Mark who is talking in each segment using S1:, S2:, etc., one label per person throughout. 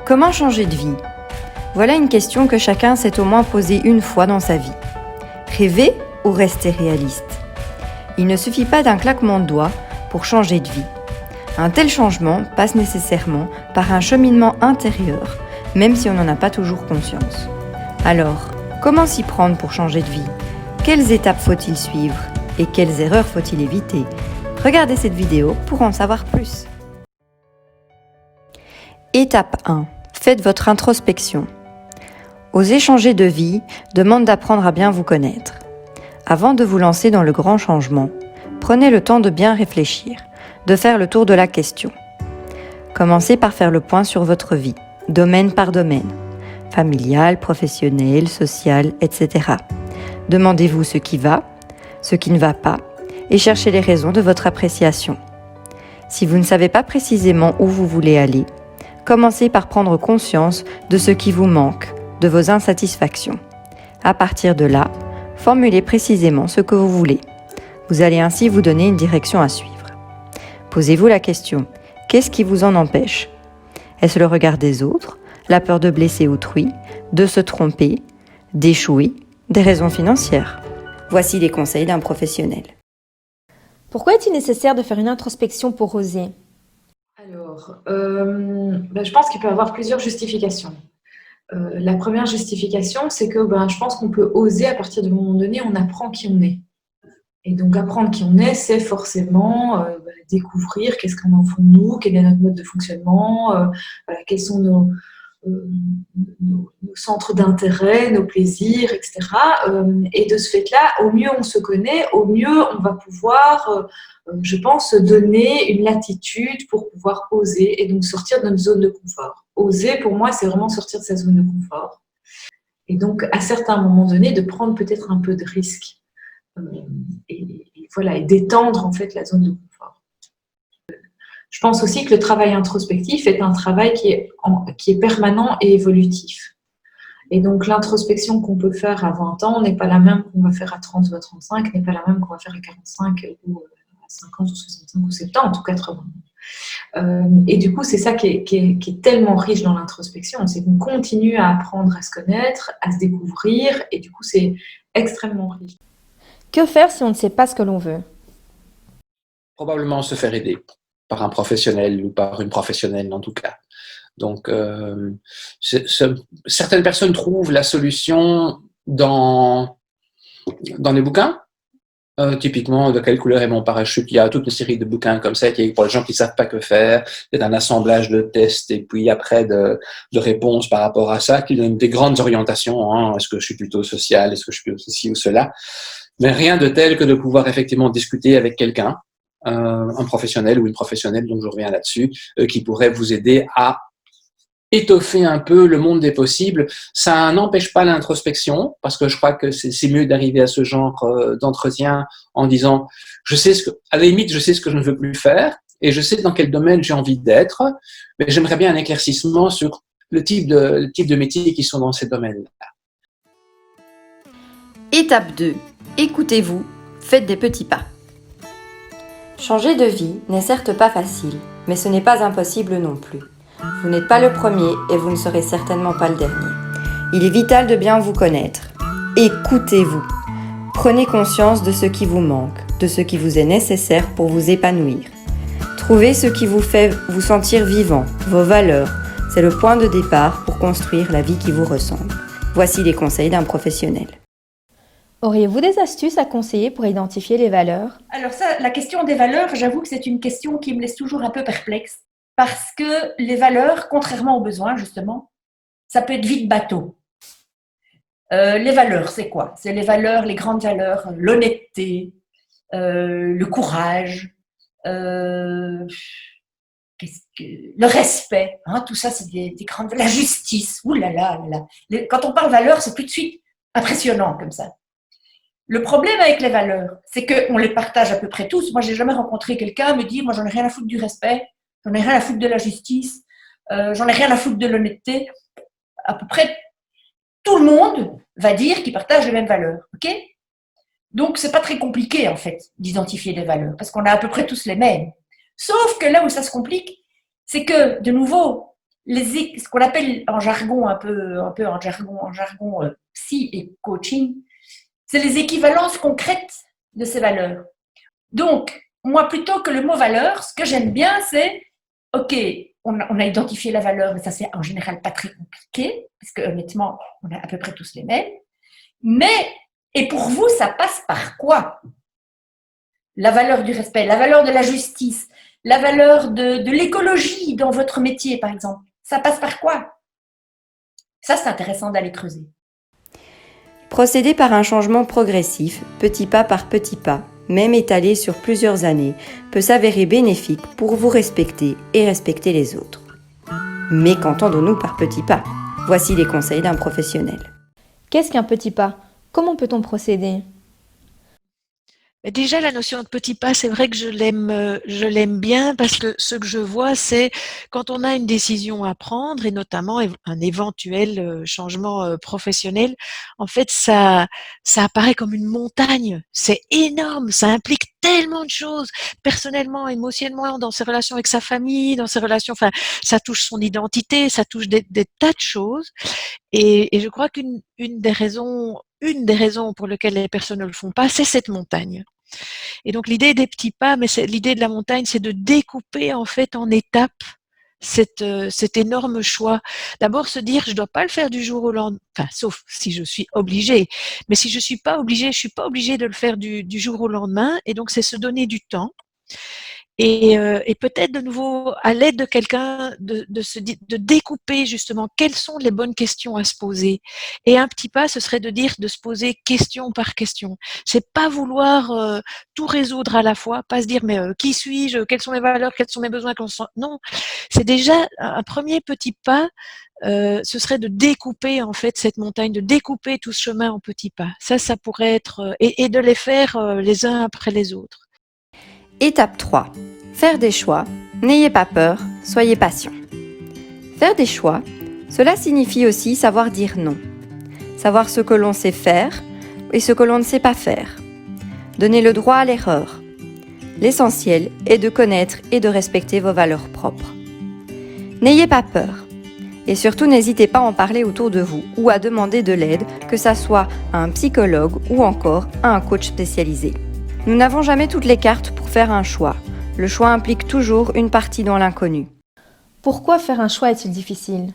S1: Comment changer de vie? Voilà une question que chacun s'est au moins posée une fois dans sa vie. Rêver ou rester réaliste? Il ne suffit pas d'un claquement de doigts pour changer de vie. Un tel changement passe nécessairement par un cheminement intérieur, même si on n'en a pas toujours conscience. Alors, comment s'y prendre pour changer de vie? Quelles étapes faut-il suivre? Et quelles erreurs faut-il éviter? Regardez cette vidéo pour en savoir plus. Étape 1. Faites votre introspection. Oser changer de vie demande d'apprendre à bien vous connaître. Avant de vous lancer dans le grand changement, prenez le temps de bien réfléchir, de faire le tour de la question. Commencez par faire le point sur votre vie, domaine par domaine, familial, professionnel, social, etc. Demandez-vous ce qui va, ce qui ne va pas, et cherchez les raisons de votre appréciation. Si vous ne savez pas précisément où vous voulez aller, commencez par prendre conscience de ce qui vous manque, de vos insatisfactions. À partir de là, formulez précisément ce que vous voulez. Vous allez ainsi vous donner une direction à suivre. Posez-vous la question, qu'est-ce qui vous en empêche? Est-ce le regard des autres, la peur de blesser autrui, de se tromper, d'échouer, des raisons financières? Voici les conseils d'un professionnel.
S2: Pourquoi est-il nécessaire de faire une introspection pour oser?
S3: Alors, je pense qu'il peut y avoir plusieurs justifications. La première justification, c'est que je pense qu'on peut oser à partir du moment donné, on apprend qui on est. Et donc, apprendre qui on est, c'est forcément découvrir qu'est-ce qu'on en fait nous, quel est notre mode de fonctionnement, quels sont nos centres d'intérêt, nos plaisirs, etc. Et de ce fait-là, au mieux on se connaît, au mieux on va pouvoir, je pense, se donner une latitude pour pouvoir oser et donc sortir de notre zone de confort. Oser, pour moi, c'est vraiment sortir de sa zone de confort. Et donc, à certains moments donnés, de prendre peut-être un peu de risque. Et d'étendre en fait la zone de confort. Je pense aussi que le travail introspectif est un travail qui est permanent et évolutif. Et donc l'introspection qu'on peut faire à 20 ans n'est pas la même qu'on va faire à 30 ou à 35, n'est pas la même qu'on va faire à 45 ou à 50 ou 65 ou 70 ou 80. Et du coup, c'est ça qui est tellement riche dans l'introspection, c'est qu'on continue à apprendre à se connaître, à se découvrir, et du coup, c'est extrêmement riche.
S2: Que faire si on ne sait pas ce que l'on veut?
S4: Probablement se faire aider par un professionnel ou par une professionnelle en tout cas. Donc, certaines personnes trouvent la solution dans les bouquins. Typiquement, de quelle couleur est mon parachute? Il y a toute une série de bouquins comme ça qui est pour les gens qui ne savent pas que faire. C'est un assemblage de tests et puis après de réponses par rapport à ça qui donnent des grandes orientations. Est-ce que je suis plutôt social? Est-ce que je suis plutôt ceci ou cela? Mais rien de tel que de pouvoir effectivement discuter avec quelqu'un, un professionnel ou une professionnelle, donc je reviens là-dessus, qui pourrait vous aider à étoffer un peu le monde des possibles. Ça n'empêche pas l'introspection, parce que je crois que c'est mieux d'arriver à ce genre d'entretien en disant, à la limite, je sais ce que je ne veux plus faire, et je sais dans quel domaine j'ai envie d'être, mais j'aimerais bien un éclaircissement sur le type de métiers qui sont dans ces domaines-là.
S1: Étape 2. Écoutez-vous, faites des petits pas. Changer de vie n'est certes pas facile, mais ce n'est pas impossible non plus. Vous n'êtes pas le premier et vous ne serez certainement pas le dernier. Il est vital de bien vous connaître. Écoutez-vous. Prenez conscience de ce qui vous manque, de ce qui vous est nécessaire pour vous épanouir. Trouvez ce qui vous fait vous sentir vivant, vos valeurs. C'est le point de départ pour construire la vie qui vous ressemble. Voici les conseils d'un professionnel.
S2: Auriez-vous des astuces à conseiller pour identifier les valeurs?
S5: Alors ça, la question des valeurs, j'avoue que c'est une question qui me laisse toujours un peu perplexe. Parce que les valeurs, contrairement aux besoins, justement, ça peut être vite bateau. Les valeurs, c'est quoi? C'est les valeurs, les grandes valeurs, l'honnêteté, le courage, le respect. Tout ça, c'est des grandes... La justice, oulala. Quand on parle valeurs, c'est tout de suite impressionnant comme ça. Le problème avec les valeurs, c'est qu'on les partage à peu près tous. Moi, j'ai jamais rencontré quelqu'un me dire, moi, j'en ai rien à foutre du respect, j'en ai rien à foutre de la justice, j'en ai rien à foutre de l'honnêteté. À peu près tout le monde va dire qu'il partage les mêmes valeurs. Ok? Donc, c'est pas très compliqué, en fait, d'identifier les valeurs, parce qu'on a à peu près tous les mêmes. Sauf que là où ça se complique, c'est que, de nouveau, ce qu'on appelle en jargon, un peu en jargon psy et coaching, c'est les équivalences concrètes de ces valeurs. Donc, moi, plutôt que le mot valeur, ce que j'aime bien, c'est, OK, on a identifié la valeur, mais ça, c'est en général pas très compliqué, parce que honnêtement, on a à peu près tous les mêmes. Mais, et pour vous, ça passe par quoi? La valeur du respect, la valeur de la justice, la valeur de l'écologie dans votre métier, par exemple. Ça passe par quoi? Ça, c'est intéressant d'aller creuser.
S1: Procéder par un changement progressif, petit pas par petit pas, même étalé sur plusieurs années, peut s'avérer bénéfique pour vous respecter et respecter les autres. Mais qu'entendons-nous par petits pas? Voici les conseils d'un professionnel.
S2: Qu'est-ce qu'un petit pas? Comment peut-on procéder?
S6: Déjà, la notion de petit pas, c'est vrai que je l'aime bien parce que ce que je vois, c'est quand on a une décision à prendre et notamment un éventuel changement professionnel, en fait, ça apparaît comme une montagne. C'est énorme, ça implique tellement de choses, personnellement, émotionnellement, dans ses relations avec sa famille, dans ses relations, enfin, ça touche son identité, ça touche des tas de choses. Et je crois qu'une des raisons pour lesquelles les personnes ne le font pas, c'est cette montagne. Et donc l'idée des petits pas, mais l'idée de la montagne, c'est de découper en fait en étapes cet énorme choix. D'abord se dire, je dois pas le faire du jour au lendemain, enfin, sauf si je suis obligée. Mais si je suis pas obligée, je suis pas obligée de le faire du jour au lendemain. Et donc c'est se donner du temps. Et peut-être de nouveau, à l'aide de quelqu'un, de découper justement quelles sont les bonnes questions à se poser. Et un petit pas, ce serait de se poser question par question. C'est pas vouloir tout résoudre à la fois, pas se dire mais qui suis-je, quelles sont mes valeurs, quels sont mes besoins, non. C'est déjà un premier petit pas. Ce serait de découper en fait cette montagne, de découper tout ce chemin en petits pas. Ça pourrait être et de les faire les uns après les autres.
S1: Étape 3. Faire des choix. N'ayez pas peur, soyez patient. Faire des choix, cela signifie aussi savoir dire non. Savoir ce que l'on sait faire et ce que l'on ne sait pas faire. Donner le droit à l'erreur. L'essentiel est de connaître et de respecter vos valeurs propres. N'ayez pas peur. Et surtout, n'hésitez pas à en parler autour de vous ou à demander de l'aide, que ça soit à un psychologue ou encore à un coach spécialisé. Nous n'avons jamais toutes les cartes pour faire un choix. Le choix implique toujours une partie dans l'inconnu.
S2: Pourquoi faire un choix est-il difficile?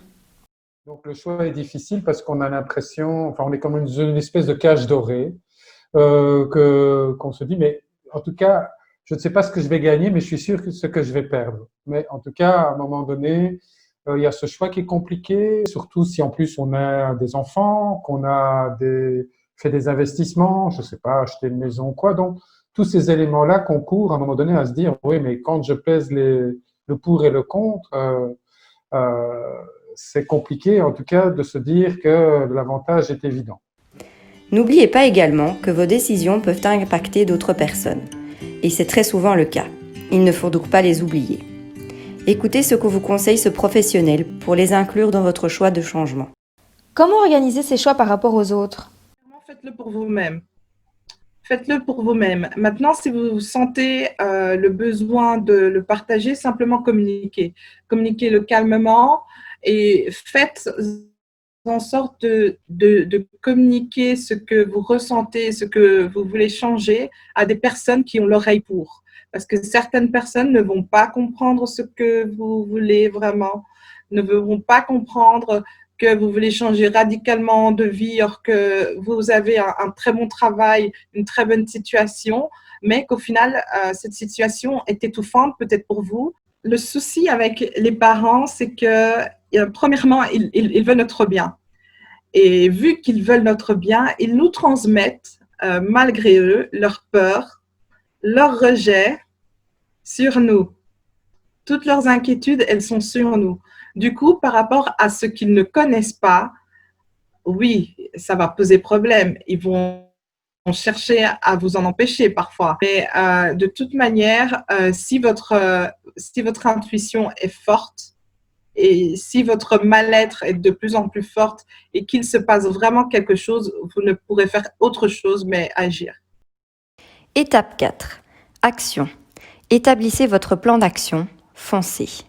S7: Donc le choix est difficile parce qu'on a l'impression, enfin on est comme une espèce de cage dorée, qu'on se dit, mais en tout cas, je ne sais pas ce que je vais gagner, mais je suis sûr que ce que je vais perdre. Mais en tout cas, à un moment donné, il y a ce choix qui est compliqué, surtout si en plus on a des enfants, qu'on a fait des investissements, je ne sais pas, acheter une maison ou quoi. Donc tous ces éléments-là concourent à un moment donné à se dire, oui, mais quand je pèse le pour et le contre, c'est compliqué en tout cas de se dire que l'avantage est évident.
S1: N'oubliez pas également que vos décisions peuvent impacter d'autres personnes. Et c'est très souvent le cas. Il ne faut donc pas les oublier. Écoutez ce que vous conseille ce professionnel pour les inclure dans votre choix de changement.
S2: Comment organiser ces choix par rapport aux autres?
S8: Faites-le pour vous-même. Faites-le pour vous-même. Maintenant, si vous sentez le besoin de le partager, simplement communiquez. Communiquez-le calmement et faites en sorte de communiquer ce que vous ressentez, ce que vous voulez changer à des personnes qui ont l'oreille pour. Parce que certaines personnes ne vont pas comprendre ce que vous voulez vraiment, ne vont pas comprendre que vous voulez changer radicalement de vie, alors que vous avez un très bon travail, une très bonne situation, mais qu'au final, cette situation est étouffante peut-être pour vous. Le souci avec les parents, c'est que, premièrement, ils veulent notre bien. Et vu qu'ils veulent notre bien, ils nous transmettent, malgré eux, leur peur, leur rejet sur nous. Toutes leurs inquiétudes, elles sont sur nous. Du coup, par rapport à ce qu'ils ne connaissent pas, oui, ça va poser problème. Ils vont chercher à vous en empêcher parfois. Mais de toute manière, si votre intuition est forte et si votre mal-être est de plus en plus forte et qu'il se passe vraiment quelque chose, vous ne pourrez faire autre chose mais agir.
S1: Étape 4. Action. Établissez votre plan d'action. Foncez.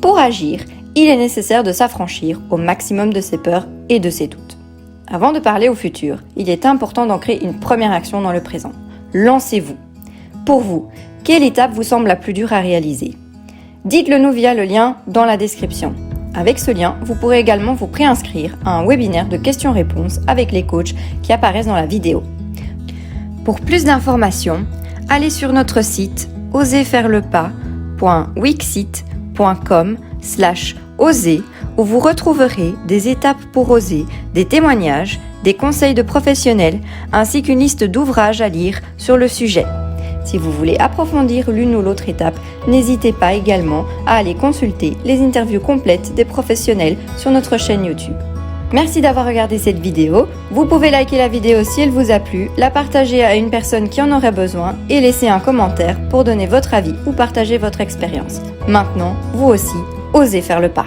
S1: Pour agir, il est nécessaire de s'affranchir au maximum de ses peurs et de ses doutes. Avant de parler au futur, il est important d'ancrer une première action dans le présent. Lancez-vous. Pour vous, quelle étape vous semble la plus dure à réaliser? Dites-le nous via le lien dans la description. Avec ce lien, vous pourrez également vous préinscrire à un webinaire de questions-réponses avec les coachs qui apparaissent dans la vidéo. Pour plus d'informations, allez sur notre site oserfairelepas.wixsite.com/oser où vous retrouverez des étapes pour oser, des témoignages, des conseils de professionnels ainsi qu'une liste d'ouvrages à lire sur le sujet. Si vous voulez approfondir l'une ou l'autre étape, n'hésitez pas également à aller consulter les interviews complètes des professionnels sur notre chaîne YouTube. Merci d'avoir regardé cette vidéo. Vous pouvez liker la vidéo si elle vous a plu, la partager à une personne qui en aurait besoin et laisser un commentaire pour donner votre avis ou partager votre expérience. Maintenant, vous aussi, osez faire le pas.